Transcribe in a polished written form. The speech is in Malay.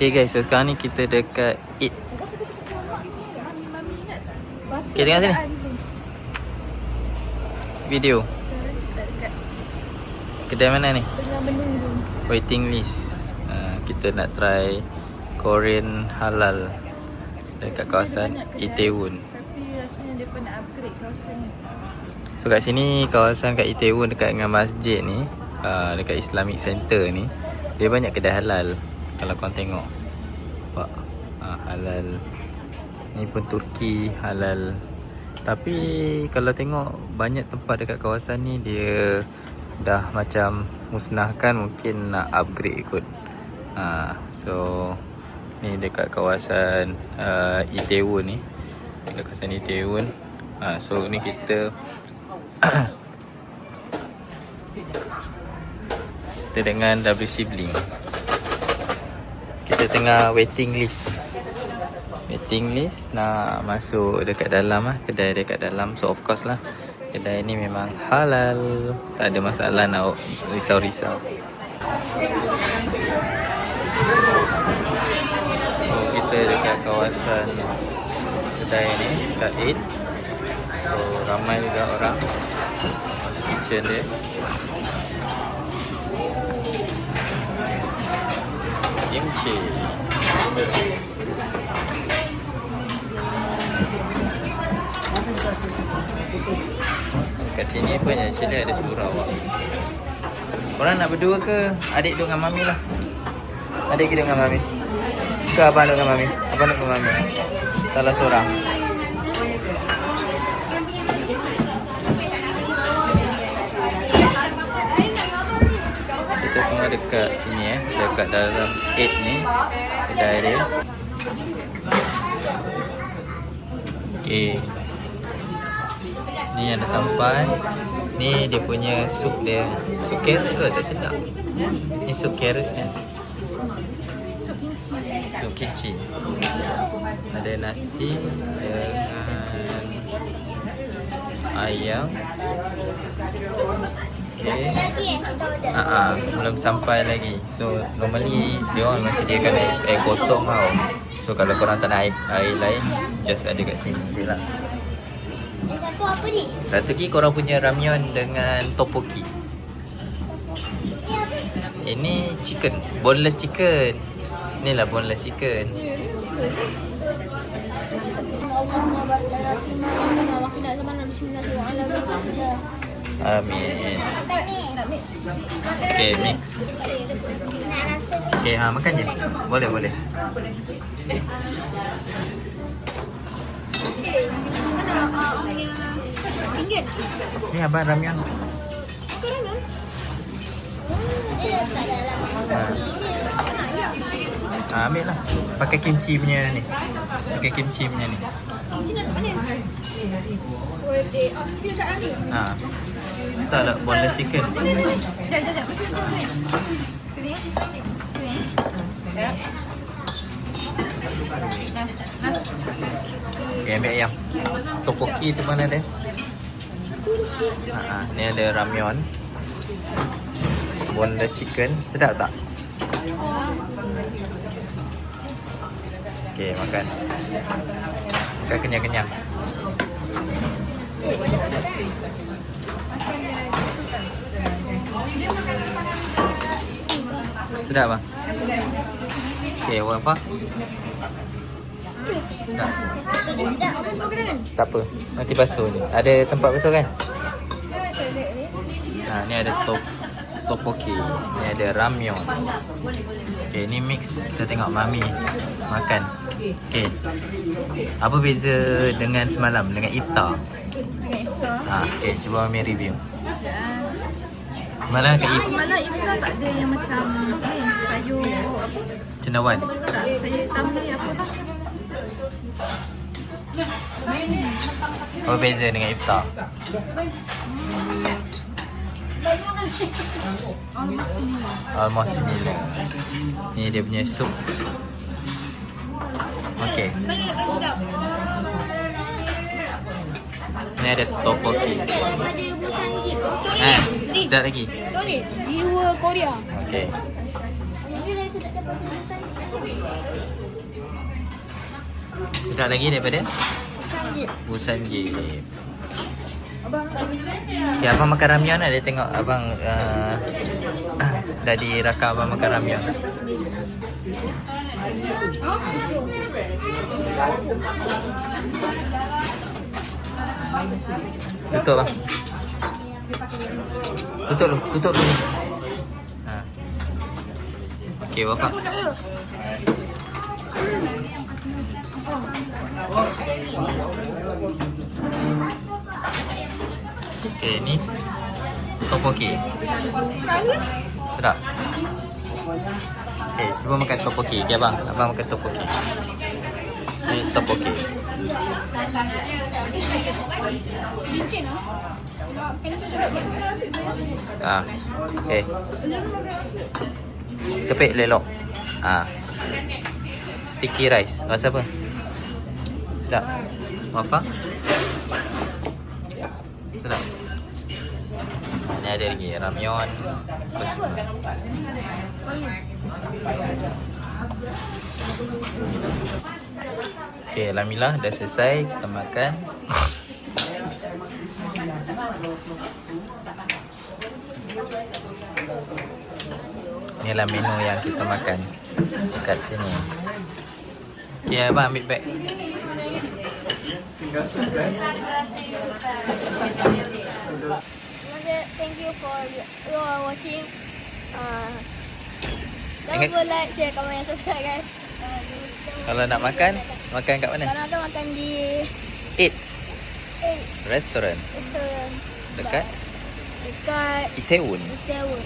Okay guys, so sekarang ni kita dekat Eat. Okay, tengok sini video. Kedai mana ni? Waiting list. Kita nak try Korean halal dekat kawasan Itaewon. Tapi rasanya dia pun nak upgrade kawasan ni. So kat sini, kawasan kat Itaewon dekat dengan masjid ni, dekat Islamic Center ni, dia banyak kedai halal. Kalau korang tengok, nampak? Halal. Ni pun Turki halal. Tapi kalau tengok banyak tempat dekat kawasan ni, dia dah macam musnahkan, mungkin nak upgrade ikut. So ni dekat kawasan Itaewon ni, dekat kawasan Itaewon. So ni kita kita dengan WC Blink. Kita tengah waiting list nak masuk dekat dalam kedai dekat dalam. So of course lah, kedai ni memang halal, tak ada masalah nak risau-risau. So kita dekat kawasan kedai ni, dekat Eat. So ramai juga orang. Kitchen dia. Kimchi. Kat sini pun actually ada surau. Korang nak berdua ke? Adik duduk dengan mami lah. Adik duduk dengan mami. Ke abang duduk dengan mami? Abang duduk dengan mami. Salah seorang. Kita semua dekat sini dekat dalam 8 ni, kedai dia. Okay. Ni yang dah sampai. Ni dia punya sup dia. Sup carrot ke? Tak sedap. Ni sup carrot kan? Sup kimchi. Ada nasi dengan ayam. Okay. Belum sampai lagi. So normally dia orang masih sediakan air kosong tau. So kalau korang tak nak air lain, just ada kat sini je lah. Satu apa ni? Satu lagi korang punya ramyeon dengan tteokbokki. Ini chicken, boneless chicken. Inilah boneless chicken. Amin. Okay, mix. Okay, makan je. Boleh, boleh. Ni abang ramyeon. Ambil lah. Pakai kimchi punya ni. Pakai kimchi punya ni. Tak lah, boneless chicken. Sekejap. Sini. Okay, ambil ayam. Tteokbokki tu mana dia? Ni ada ramyeon. Boneless chicken. Sedap tak? Okay, makan. Makan kenyang-kenyang. Sedap bang? Okay, awak apa? Sedap. Tak apa, nanti basuh je. Ada tempat basuh kan? Ni ada tteokbokki. Ni ada ramyeon. Okay, ni mix. Kita tengok mami makan. Okay, apa beza dengan semalam, dengan iftar? Okay, cuba mami review. Malah kat Malah iftar tak ada yang macam sayur apa? cendawan. Sayur hitam ni apa tak? Apa beza dengan iftar? Almost similar. Ni dia punya sup. Okay. Ni ada tteokbokki. Sedap lagi. Jiwa Korea. Okay. Tapi saya tak dapat busan. Sedap lagi daripada Sanjit. Busan Jeep. Okay, abang makan ramyeon lah. Dia tengok abang dah dirakam abang makan ramyeon. Tutup bang. Tutup dulu. Ha. Okey, bapak. Okey, ni tteokbokki. Sedap. Okey, cuba makan tteokbokki. Okey abang, abang makan tteokbokki. Ni tteokbokki. Ah, okey. Kepik lelok. Ah. Sticky rice. Rasa apa? Sedap. Apa? Sedap. Ni ada lagi ramyeon. Okey, alhamdulillah dah selesai kita makan. Inilah menu yang kita makan dekat sini. Okey, abang ambil beg. Thank you for your watching. Jangan Ingat- lupa like, share, comment, and subscribe guys. Kalau nak makan, makan kat mana? Kalau nak makan di Eat Restaurant restoran dekat dekat Itaewon. Itaewon.